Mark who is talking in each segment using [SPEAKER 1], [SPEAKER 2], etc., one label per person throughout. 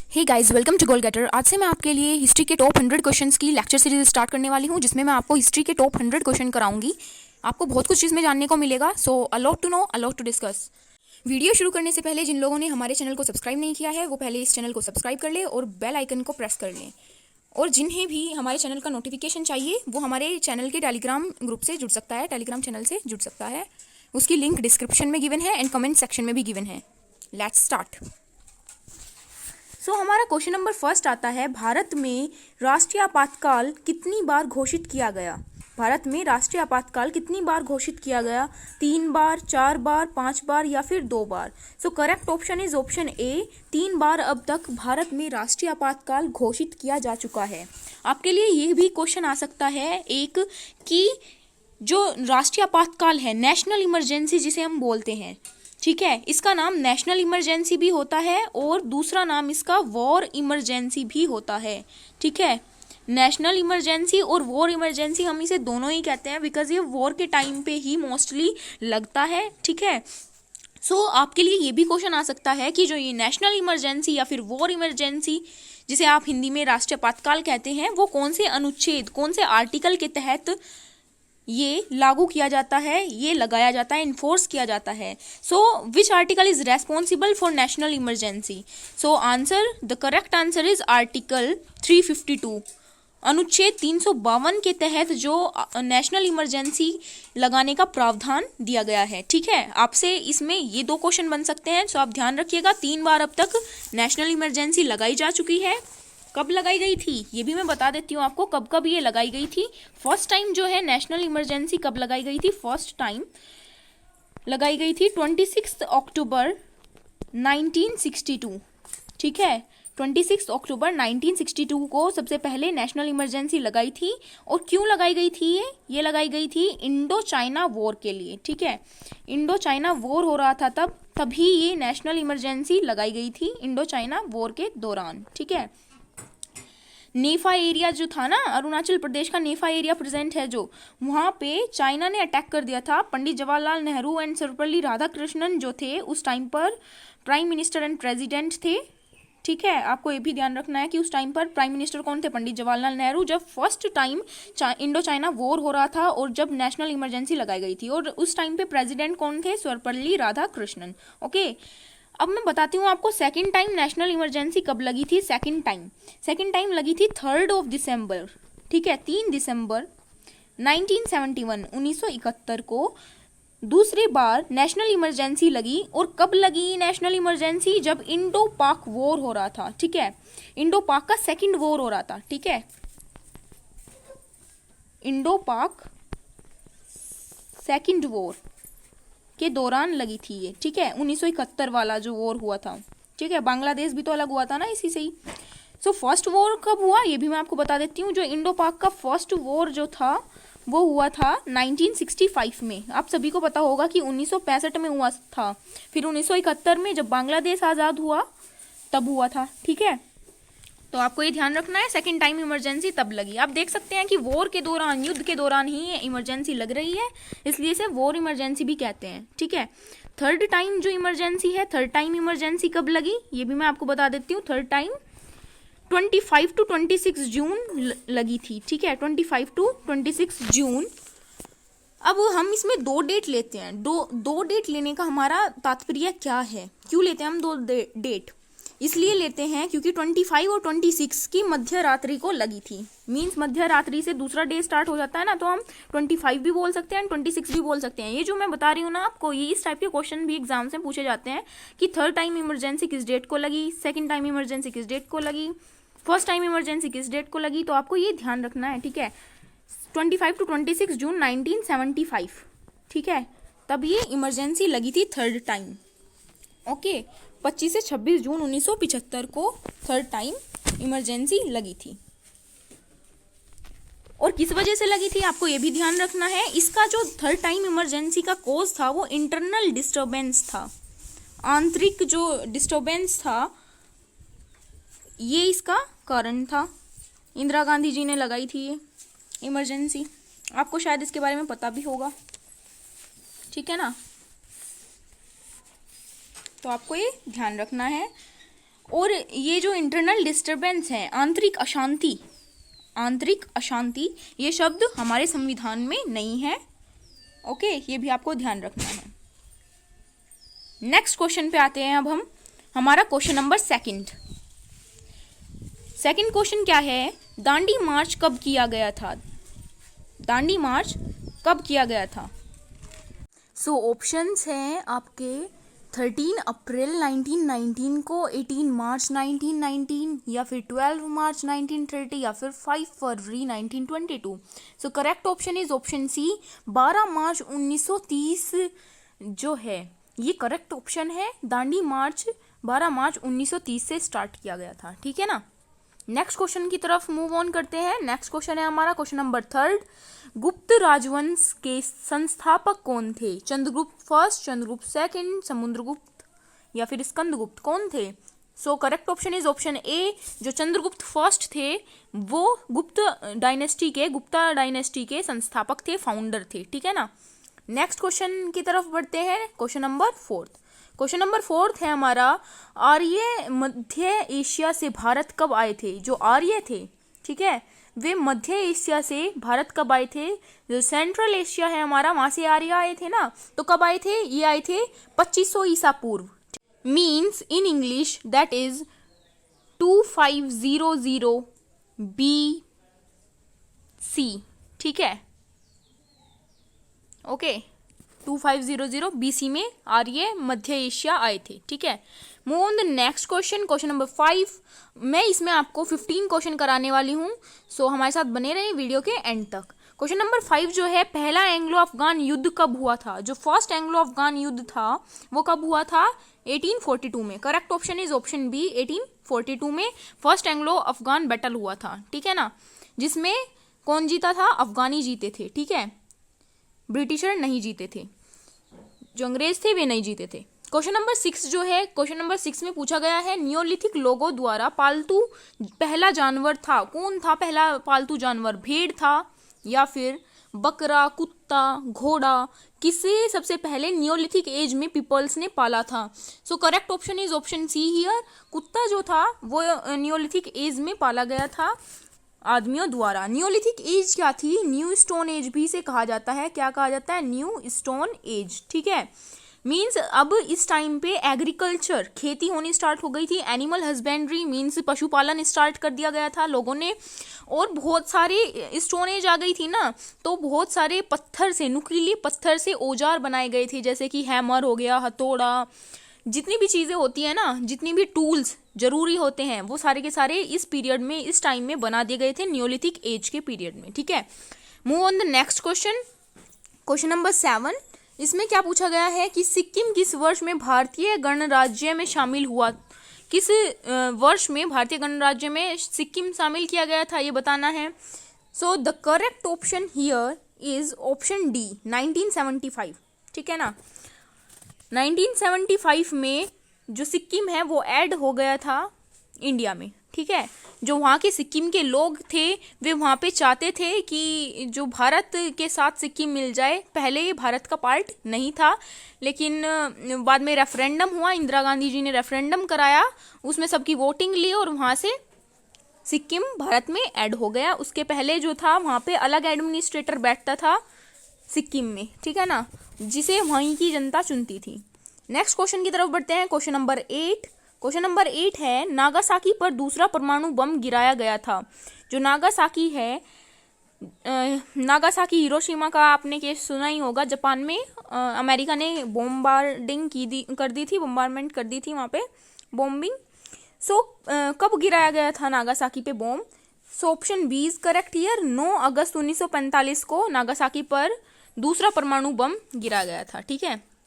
[SPEAKER 1] Hey guys, welcome to Goal Getter. आज से मैं आपके लिए हिस्ट्री के टॉप 100 क्वेश्चंस की लेक्चर सीरीज स्टार्ट करने वाली हूं, जिसमें मैं आपको हिस्ट्री के टॉप 100 क्वेश्चन कराऊंगी। आपको बहुत कुछ इसमें जानने को मिलेगा, so a lot to know, a lot to discuss. Video शुरू करने से पहले जिन लोगों ने हमारे चैनल को सब्सक्राइब नहीं किया है वो पहले इस चैनल को सब्सक्राइब कर ले और बेल आइकन को प्रेस कर लें। और जिन्हें भी हमारे चैनल का नोटिफिकेशन चाहिए वो हमारे चैनल के टेलीग्राम ग्रुप से जुड़ सकता है, टेलीग्राम चैनल से जुड़ सकता है। उसकी लिंक डिस्क्रिप्शन में गिवन है एंड कमेंट सेक्शन में भी गिवन है। Let's start. हमारा क्वेश्चन नंबर फर्स्ट आता है, भारत में राष्ट्रीय आपातकाल कितनी बार घोषित किया गया? भारत में राष्ट्रीय आपातकाल कितनी बार घोषित किया गया? 3 बार, 4 बार, 5 बार या फिर 2 बार? Correct option is option A, 3 बार अब तक भारत में राष्ट्रीय आपातकाल घोषित किया जा चुका है। आपके लिए यह भी क्वेश्चन आ सकता है एक कि जो राष्ट्रीय आपातकाल है, नेशनल इमरजेंसी जिसे हम बोलते हैं, ठीक है, इसका नाम नेशनल इमरजेंसी भी होता है और दूसरा नाम इसका वॉर इमरजेंसी भी होता है। ठीक है, नेशनल इमरजेंसी और वॉर इमरजेंसी हम इसे दोनों ही कहते हैं बिकॉज ये वॉर के टाइम पे ही मोस्टली लगता है। ठीक है, आपके लिए ये भी क्वेश्चन आ सकता है कि जो ये नेशनल इमरजेंसी या फिर वॉर इमरजेंसी जिसे आप हिंदी में राष्ट्रीय आपातकाल कहते हैं, वो कौन से अनुच्छेद, कौन से आर्टिकल के तहत ये लागू किया जाता है, ये लगाया जाता है, इन्फोर्स किया जाता है। Which article is responsible for national emergency? Answer, the correct answer is article 352। अनुच्छेद 352 के तहत जो नेशनल इमरजेंसी लगाने का प्रावधान दिया गया है। ठीक है, आपसे इसमें ये 2 क्वेश्चन बन सकते हैं, आप ध्यान रखिएगा। 3 बार अब तक नेशनल इमरजेंसी लगाई जा चुकी है। कब लगाई गई थी ये भी मैं बता देती हूँ आपको, कब कब ये लगाई गई थी। फर्स्ट टाइम जो है नेशनल इमरजेंसी कब लगाई गई थी? फर्स्ट टाइम लगाई गई थी 26 अक्टूबर 1962। ठीक है, 26 अक्टूबर 1962 को सबसे पहले नेशनल इमरजेंसी लगाई थी। और क्यों लगाई गई थी ये लगाई गई थी इंडो चाइना वॉर के लिए। ठीक है, इंडो चाइना वॉर हो रहा था तभी ये नेशनल इमरजेंसी लगाई गई थी, इंडो चाइना वॉर के दौरान। ठीक है, नेफा एरिया जो था ना, अरुणाचल प्रदेश का नेफा एरिया प्रेजेंट है जो, वहाँ पे चाइना ने अटैक कर दिया था। पंडित जवाहरलाल नेहरू एंड सर्वपल्ली राधाकृष्णन जो थे उस टाइम पर प्राइम मिनिस्टर एंड प्रेसिडेंट थे। ठीक है, आपको ये भी ध्यान रखना है कि उस टाइम पर प्राइम मिनिस्टर कौन थे? पंडित जवाहरलाल नेहरू, जब first time Indo China war हो रहा था और जब नेशनल इमरजेंसी लगाई गई थी। और उस टाइम पे प्रेसिडेंट कौन थे? सर्वपल्ली राधाकृष्णन। ओके, अब मैं बताती हूँ आपको सेकंड टाइम नेशनल इमरजेंसी कब लगी थी। सेकंड टाइम लगी थी 3 दिसंबर। ठीक है, 3 दिसंबर 1971 को दूसरी बार नेशनल इमरजेंसी लगी। और कब लगी नेशनल इमरजेंसी? जब इंडो पाक वॉर हो रहा था। ठीक है, इंडो पाक का सेकंड वॉर हो रहा था। ठीक है, इंडो पाक सेकंड वॉर के दौरान लगी थी ये। ठीक है, 1971 वाला जो वॉर हुआ था। ठीक है, बांग्लादेश भी तो अलग हुआ था ना इसी से ही। फर्स्ट वॉर कब हुआ ये भी मैं आपको बता देती हूँ। जो इंडो पाक का फर्स्ट वॉर जो था वो हुआ था 1965 में। आप सभी को पता होगा कि 1965 में हुआ था, फिर 1971 में जब बांग्लादेश आज़ाद हुआ तब हुआ था। ठीक है, तो आपको ये ध्यान रखना है, सेकंड टाइम इमरजेंसी तब लगी। आप देख सकते हैं कि वॉर के दौरान, युद्ध के दौरान ही इमरजेंसी लग रही है, इसलिए इसे वॉर इमरजेंसी भी कहते हैं। ठीक है, थर्ड टाइम जो इमरजेंसी है, थर्ड टाइम इमरजेंसी कब लगी ये भी मैं आपको बता देती हूँ। थर्ड टाइम 25 to 26 जून लगी थी। ठीक है, 25 to 26 जून। अब हम इसमें 2 डेट लेते हैं। दो डेट लेने का हमारा तात्पर्य क्या है? क्यों लेते हैं हम 2 डेट? इसलिए लेते हैं क्योंकि 25 और 26 की मध्य रात्रि को लगी थी। मीन्स मध्य रात्रि से दूसरा डे स्टार्ट हो जाता है ना, तो हम 25 भी बोल सकते हैं एंड 26 भी बोल सकते हैं। ये जो मैं बता रही हूँ ना आपको, ये इस टाइप के क्वेश्चन भी एग्जाम से पूछे जाते हैं कि थर्ड टाइम इमरजेंसी किस डेट को लगी, सेकेंड टाइम इमरजेंसी किस डेट को लगी, फर्स्ट टाइम इमरजेंसी किस डेट को लगी। तो आपको ये ध्यान रखना है। ठीक है, 25 to 26 जून 1975। ठीक है, तब ये इमरजेंसी लगी थी थर्ड टाइम। ओके, 25 से 26 जून 1975 को थर्ड टाइम इमरजेंसी लगी थी। और किस वजह से लगी थी आपको ये भी ध्यान रखना है। इसका जो थर्ड टाइम इमरजेंसी का कॉज था वो इंटरनल डिस्टर्बेंस था, आंतरिक जो डिस्टर्बेंस था ये इसका कारण था। इंदिरा गांधी जी ने लगाई थी ये इमरजेंसी, आपको शायद इसके बारे में पता भी होगा। ठीक है ना, तो आपको ये ध्यान रखना है। और ये जो इंटरनल डिस्टरबेंस है, आंतरिक अशांति, ये शब्द हमारे संविधान में नहीं है। ओके, ये भी आपको ध्यान रखना है। नेक्स्ट क्वेश्चन पे आते हैं अब हम। हमारा क्वेश्चन नंबर सेकंड क्वेश्चन क्या है? दांडी मार्च कब किया गया था? दांडी मार्च कब किया गया था? सो ऑप्शंस हैं आपके 13 अप्रैल 1919 को, 18 मार्च 1919, या फिर 12 मार्च 1930, या फिर 5 फरवरी 1922। So correct option is option C, 12 March 1930 जो है ये करेक्ट ऑप्शन है। दांडी मार्च 12 मार्च 1930 से स्टार्ट किया गया था। ठीक है ना। नेक्स्ट क्वेश्चन की तरफ मूव ऑन करते हैं। नेक्स्ट क्वेश्चन है हमारा क्वेश्चन नंबर थर्ड। गुप्त राजवंश के संस्थापक कौन थे? चंद्रगुप्त फर्स्ट, चंद्रगुप्त सेकंड, समुद्रगुप्त, या फिर स्कंदगुप्त, कौन थे? सो करेक्ट ऑप्शन इज ऑप्शन ए, जो चंद्रगुप्त फर्स्ट थे वो गुप्ता डायनेस्टी के संस्थापक थे, फाउंडर थे। ठीक है ना। नेक्स्ट क्वेश्चन की तरफ बढ़ते हैं। क्वेश्चन नंबर फोर्थ है हमारा, आर्य मध्य एशिया से भारत कब आए थे? जो आर्य थे, ठीक है, वे मध्य एशिया से भारत कब आए थे? जो सेंट्रल एशिया है हमारा, वहां से आर्य आए थे ना। तो कब आए थे? ये आए थे 2500 ईसा पूर्व। Means in English that is 2500 BC। ठीक है, ओके, 2500 BC में आर्य मध्य एशिया आए थे। ठीक है। Move on the next question, question number 5। मैं इसमें आपको 15 क्वेश्चन कराने वाली हूँ, सो हमारे साथ बने रहिए वीडियो के एंड तक। क्वेश्चन नंबर 5 जो है, पहला एंग्लो अफगान युद्ध कब हुआ था? जो फर्स्ट एंग्लो अफगान युद्ध था वो कब हुआ था? 1842 में। Correct option is option B, 1842 में फर्स्ट एंग्लो अफगान बैटल हुआ था। ठीक है ना, जिसमें कौन जीता था? अफगानी जीते थे। ठीक है, ब्रिटिशर नहीं जीते थे, जो अंग्रेज थे वे नहीं जीते थे। क्वेश्चन नंबर 6 जो है, क्वेश्चन नंबर 6 में पूछा गया है, नियोलिथिक लोगों द्वारा पालतू पहला जानवर था, कौन था पहला पालतू जानवर? भेड़ था, या फिर बकरा, कुत्ता, घोड़ा? किसे सबसे पहले नियोलिथिक एज में पीपल्स ने पाला था? सो correct option is option see here. कुत्ता जो था वो नियोलिथिक एज में पाला गया था आदमियों द्वारा। नियोलिथिक एज क्या थी? न्यू स्टोन एज भी इसे कहा जाता है। क्या कहा जाता है? New stone age. ठीक है, मीन्स अब इस टाइम पे एग्रीकल्चर, खेती होनी स्टार्ट हो गई थी। एनिमल हस्बेंड्री मीन्स पशुपालन स्टार्ट कर दिया गया था लोगों ने, और बहुत सारे स्टोन एज आ गई थी ना, तो बहुत सारे पत्थर से, नुकीले पत्थर से औजार बनाए गए थे, जैसे कि हैमर हो गया, हथौड़ा, जितनी भी चीज़ें होती है ना, जितनी भी टूल्स जरूरी होते हैं, वो सारे के सारे इस पीरियड में, इस टाइम में बना दिए गए थे, नियोलिथिक एज के पीरियड में। ठीक है। Move on the next question, question number 7। इसमें क्या पूछा गया है कि सिक्किम किस वर्ष में भारतीय गणराज्य में शामिल हुआ? किस वर्ष में भारतीय गणराज्य में सिक्किम शामिल किया गया था, ये बताना है। So the correct option here is option D, 1975। ठीक है ना, 1975 में जो सिक्किम है वो ऐड हो गया था इंडिया में। ठीक है, जो वहाँ के सिक्किम के लोग थे वे वहाँ पे चाहते थे कि जो भारत के साथ सिक्किम मिल जाए। पहले ये भारत का पार्ट नहीं था, लेकिन बाद में रेफरेंडम हुआ, इंदिरा गांधी जी ने रेफरेंडम कराया, उसमें सबकी वोटिंग ली और वहाँ से सिक्किम भारत में ऐड हो गया। उसके पहले जो था वहाँ पे अलग एडमिनिस्ट्रेटर बैठता था सिक्किम में। ठीक है ना, जिसे वहीं की जनता चुनती थी। नेक्स्ट क्वेश्चन की तरफ बढ़ते हैं। Question number 8। क्वेश्चन नंबर 8 है, नागासाकी पर दूसरा परमाणु बम गिराया गया था। जो नागासाकी है, नागासाकी हिरोशिमा का आपने केस सुना ही होगा। जापान में अमेरिका ने बॉम्बार्डिंग कर दी थी, बॉम्बारमेंट कर दी थी वहाँ पे, बॉम्बिंग। सो कब गिराया गया था नागासाकी पे bomb? So option B is correct here. 9 अगस्त 1945 को नागासाकी पर दूसरा परमाणु बम गिराया गया था। ठीक है।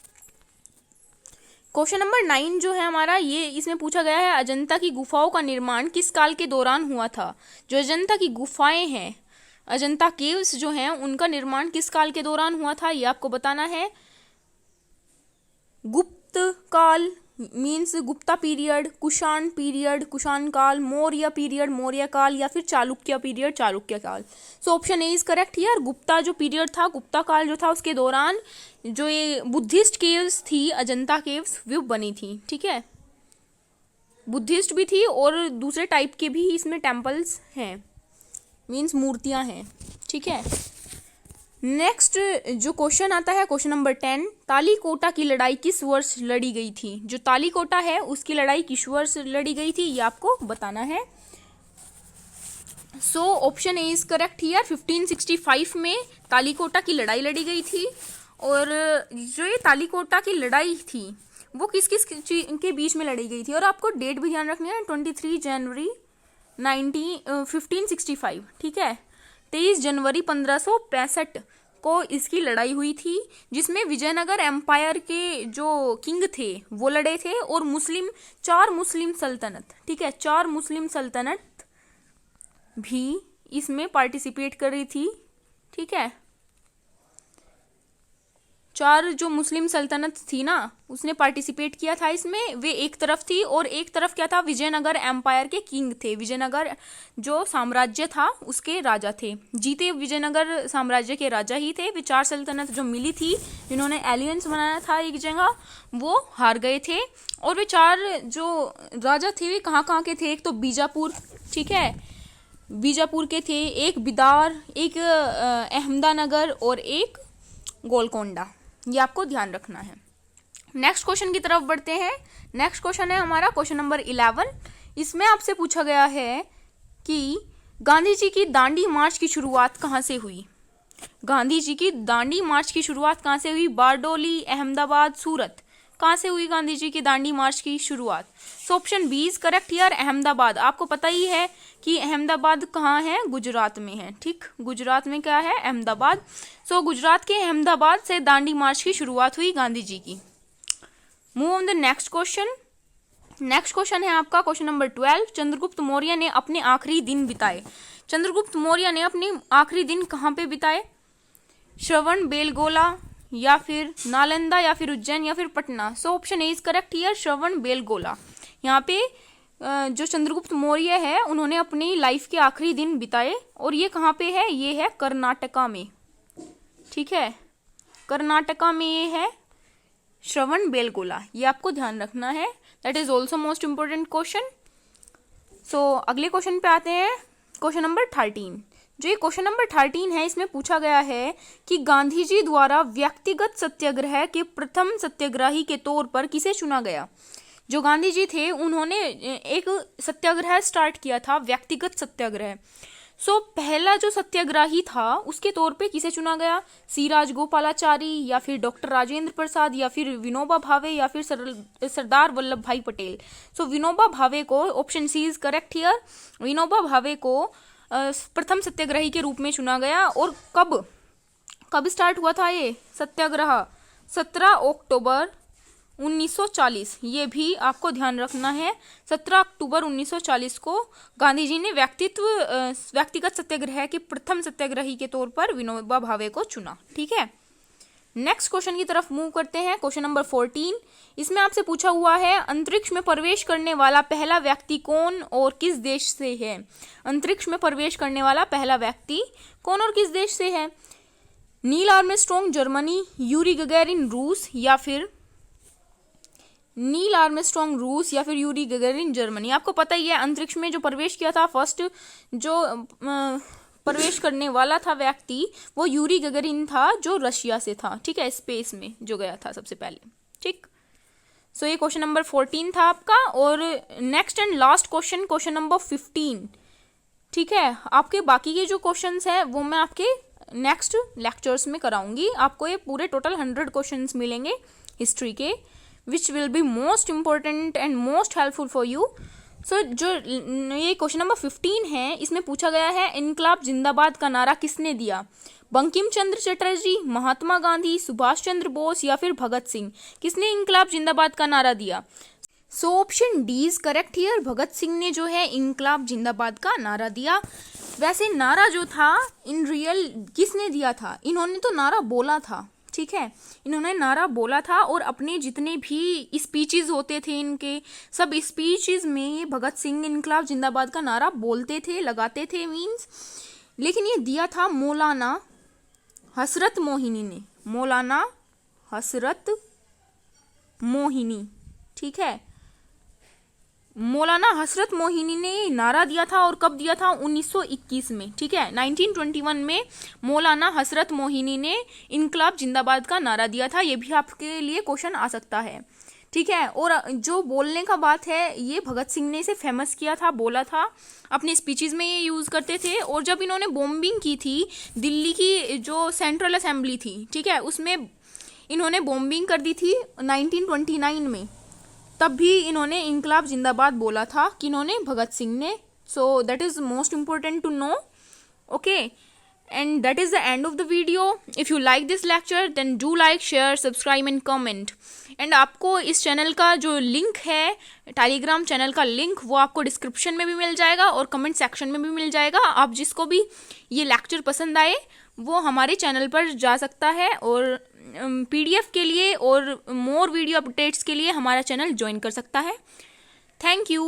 [SPEAKER 1] क्वेश्चन नंबर 9 जो है हमारा, ये इसमें पूछा गया है, अजंता की गुफाओं का निर्माण किस काल के दौरान हुआ था? जो अजंता की गुफाएं हैं, अजंता केव्स जो हैं, उनका निर्माण किस काल के दौरान हुआ था, ये आपको बताना है। गुप्त काल means Gupta period, Kushan period, Kushan काल, मौर्य पीरियड, मौर्य काल, या फिर चालुक्य पीरियड, चालुक्य काल। सो option A is correct here. Gupta जो पीरियड था, गुप्ता काल जो था, उसके दौरान जो ये बुद्धिस्ट केव्स थी, अजंता केव्स, वो बनी थी। ठीक है, बुद्धिस्ट भी थी और दूसरे टाइप के भी इसमें टेम्पल्स हैं, मीन्स मूर्तियां हैं। ठीक है, नेक्स्ट जो क्वेश्चन आता है क्वेश्चन नंबर 10, तालीकोटा की लड़ाई किस वर्ष लड़ी गई थी? जो तालीकोटा है उसकी लड़ाई किस वर्ष लड़ी गई थी ये आपको बताना है। सो option A is correct here, 1565 में तालीकोटा की लड़ाई लड़ी गई थी। और जो ये तालीकोटा की लड़ाई थी वो किस किस के बीच में लड़ी गई थी, और आपको डेट भी ध्यान रखनी है, 23 जनवरी 1565। ठीक है, 23 जनवरी 1565 को इसकी लड़ाई हुई थी, जिसमें विजयनगर एम्पायर के जो किंग थे वो लड़े थे, और चार मुस्लिम सल्तनत, ठीक है, 4 मुस्लिम सल्तनत भी इसमें पार्टिसिपेट कर रही थी। ठीक है, 4 जो मुस्लिम सल्तनत थी ना उसने पार्टिसिपेट किया था इसमें, वे एक तरफ थी, और एक तरफ क्या था, विजयनगर एम्पायर के किंग थे, विजयनगर जो साम्राज्य था उसके राजा थे, जीते विजयनगर साम्राज्य के राजा ही थे। वे 4 सल्तनत जो मिली थी जिन्होंने एलियंस बनाया था एक जगह, वो हार गए थे। और वे 4 जो राजा थे वे कहाँ कहाँ के थे, एक तो बीजापुर, ठीक है, बीजापुर के थे, एक बिदार, एक अहमदानगर और एक गोलकोंडा, ये आपको ध्यान रखना है। नेक्स्ट क्वेश्चन की तरफ बढ़ते हैं। नेक्स्ट क्वेश्चन है हमारा क्वेश्चन नंबर 11। इसमें आपसे पूछा गया है कि गांधी जी की दांडी मार्च की शुरुआत कहाँ से हुई? गांधी जी की दांडी मार्च की शुरुआत कहाँ से हुई? बारडोली, अहमदाबाद, सूरत, कहाँ से हुई गांधी जी की दांडी मार्च की शुरुआत? So option B is correct here, Ahmedabad. आपको पता ही है कि अहमदाबाद कहाँ है, गुजरात में है। ठीक, गुजरात में क्या है, अहमदाबाद। सो गुजरात के अहमदाबाद से दांडी मार्च की शुरुआत हुई गांधी जी की। Move on the next question. Next question है आपका क्वेश्चन नंबर 12। चंद्रगुप्त मौर्य ने अपने आखिरी दिन बिताए। चंद्रगुप्त मौर्य ने अपने आखिरी दिन कहाँ पे बिताए? श्रवण बेलगोला, या फिर नालंदा, या फिर उज्जैन, या फिर Patna. So option A is correct here, Shravana Belagola. यहाँ पे जो चंद्रगुप्त मौर्य है उन्होंने अपनी लाइफ के आखिरी दिन बिताए, और ये कहाँ पे है, ये है कर्नाटका में। ठीक है, कर्नाटका में ये है श्रवण बेलगोला, ये आपको ध्यान रखना है। That is also most important question. So अगले क्वेश्चन पे आते हैं, क्वेश्चन नंबर 13। जो ये क्वेश्चन नंबर 13 है इसमें पूछा गया है कि गांधी जी द्वारा व्यक्तिगत सत्याग्रह के प्रथम सत्याग्रही के तौर पर किसे चुना गया? जो गांधी जी थे उन्होंने एक सत्याग्रह स्टार्ट किया था, व्यक्तिगत सत्याग्रह। सो पहला जो सत्याग्रही था उसके तौर पे किसे चुना गया? सी राजगोपालाचारी, या फिर डॉक्टर राजेंद्र प्रसाद, या फिर विनोबा भावे, या फिर सरदार वल्लभ भाई पटेल। सो विनोबा भावे को, option C is correct here, Vinoba Bhave को प्रथम सत्याग्रही के रूप में चुना गया। और कब स्टार्ट हुआ था ये सत्याग्रह? 17 अक्टूबर 1940। ये भी आपको ध्यान रखना है, 17 अक्टूबर 1940 को गांधी जी ने व्यक्तिगत सत्याग्रह के प्रथम सत्याग्रही के तौर पर विनोबा भावे को चुना। ठीक है, नेक्स्ट क्वेश्चन की तरफ मूव करते हैं, क्वेश्चन नंबर 14। इसमें आपसे पूछा हुआ है अंतरिक्ष में प्रवेश करने वाला पहला व्यक्ति कौन और किस देश से है? अंतरिक्ष में प्रवेश करने वाला पहला व्यक्ति कौन और किस देश से है? नील आर्मस्ट्रॉन्ग जर्मनी, यूरी गगैरिन रूस, या फिर नील आर्मस्ट्रॉन्ग रूस, या फिर यूरी गगैरिन जर्मनी। आपको पता ही है अंतरिक्ष में जो प्रवेश किया था, फर्स्ट जो प्रवेश करने वाला था व्यक्ति वो यूरी गगरिन था जो रशिया से था। ठीक है, स्पेस में जो गया था सबसे पहले। ठीक, सो ये क्वेश्चन नंबर 14 था आपका। और next and last question, question number 15। ठीक है, आपके बाकी के जो क्वेश्चंस हैं वो मैं आपके नेक्स्ट लेक्चर्स में कराऊंगी। आपको ये पूरे टोटल 100 क्वेश्चंस मिलेंगे हिस्ट्री के, which will be most important and most helpful for you. So जो ये क्वेश्चन नंबर 15 है इसमें पूछा गया है इनकलाब जिंदाबाद का नारा किसने दिया? बंकिम चंद्र चटर्जी, महात्मा गांधी, सुभाष चंद्र बोस, या फिर भगत सिंह। किसने इनकलाब जिंदाबाद का नारा दिया? So option D is correct here, Bhagat Singh ने जो है इनकलाब जिंदाबाद का नारा दिया। वैसे नारा जो था इन रियल किसने दिया था? इन्होंने तो नारा बोला था। ठीक है, इन्होंने नारा बोला था, और अपने जितने भी स्पीचेस होते थे इनके सब स्पीचेस में भगत सिंह इनकलाब जिंदाबाद का नारा बोलते थे, लगाते थे मींस। लेकिन ये दिया था मौलाना हसरत मोहिनी ने, मौलाना हसरत मोहिनी। ठीक है, मौलाना हसरत मोहिनी ने ये नारा दिया था और कब दिया था? 1921 में। ठीक है, 1921 में मौलाना हसरत मोहिनी ने इनकलाब जिंदाबाद का नारा दिया था। ये भी आपके लिए क्वेश्चन आ सकता है। ठीक है, और जो बोलने का बात है, ये भगत सिंह ने इसे फेमस किया था, बोला था, अपने स्पीचेस में ये यूज़ करते थे। और जब इन्होंने बॉम्बिंग की थी दिल्ली की जो सेंट्रल असेंबली थी, ठीक है, उसमें इन्होंने बॉम्बिंग कर दी थी 1929 में, तब भी इन्होंने इनकलाब जिंदाबाद बोला था। कि इन्होंने? भगत सिंह ने। So that is most important to know. Okay, and that is the end of the video. If you like this lecture then do like, share, subscribe and comment. and आपको इस चैनल का जो लिंक है, Telegram channel का link, वो आपको description में भी मिल जाएगा और कमेंट सेक्शन में भी मिल जाएगा। आप जिसको भी ये लेक्चर पसंद आए वो हमारे चैनल पर जा सकता है और पीडीएफ के लिए और मोर वीडियो अपडेट्स के लिए हमारा चैनल ज्वाइन कर सकता है। Thank you.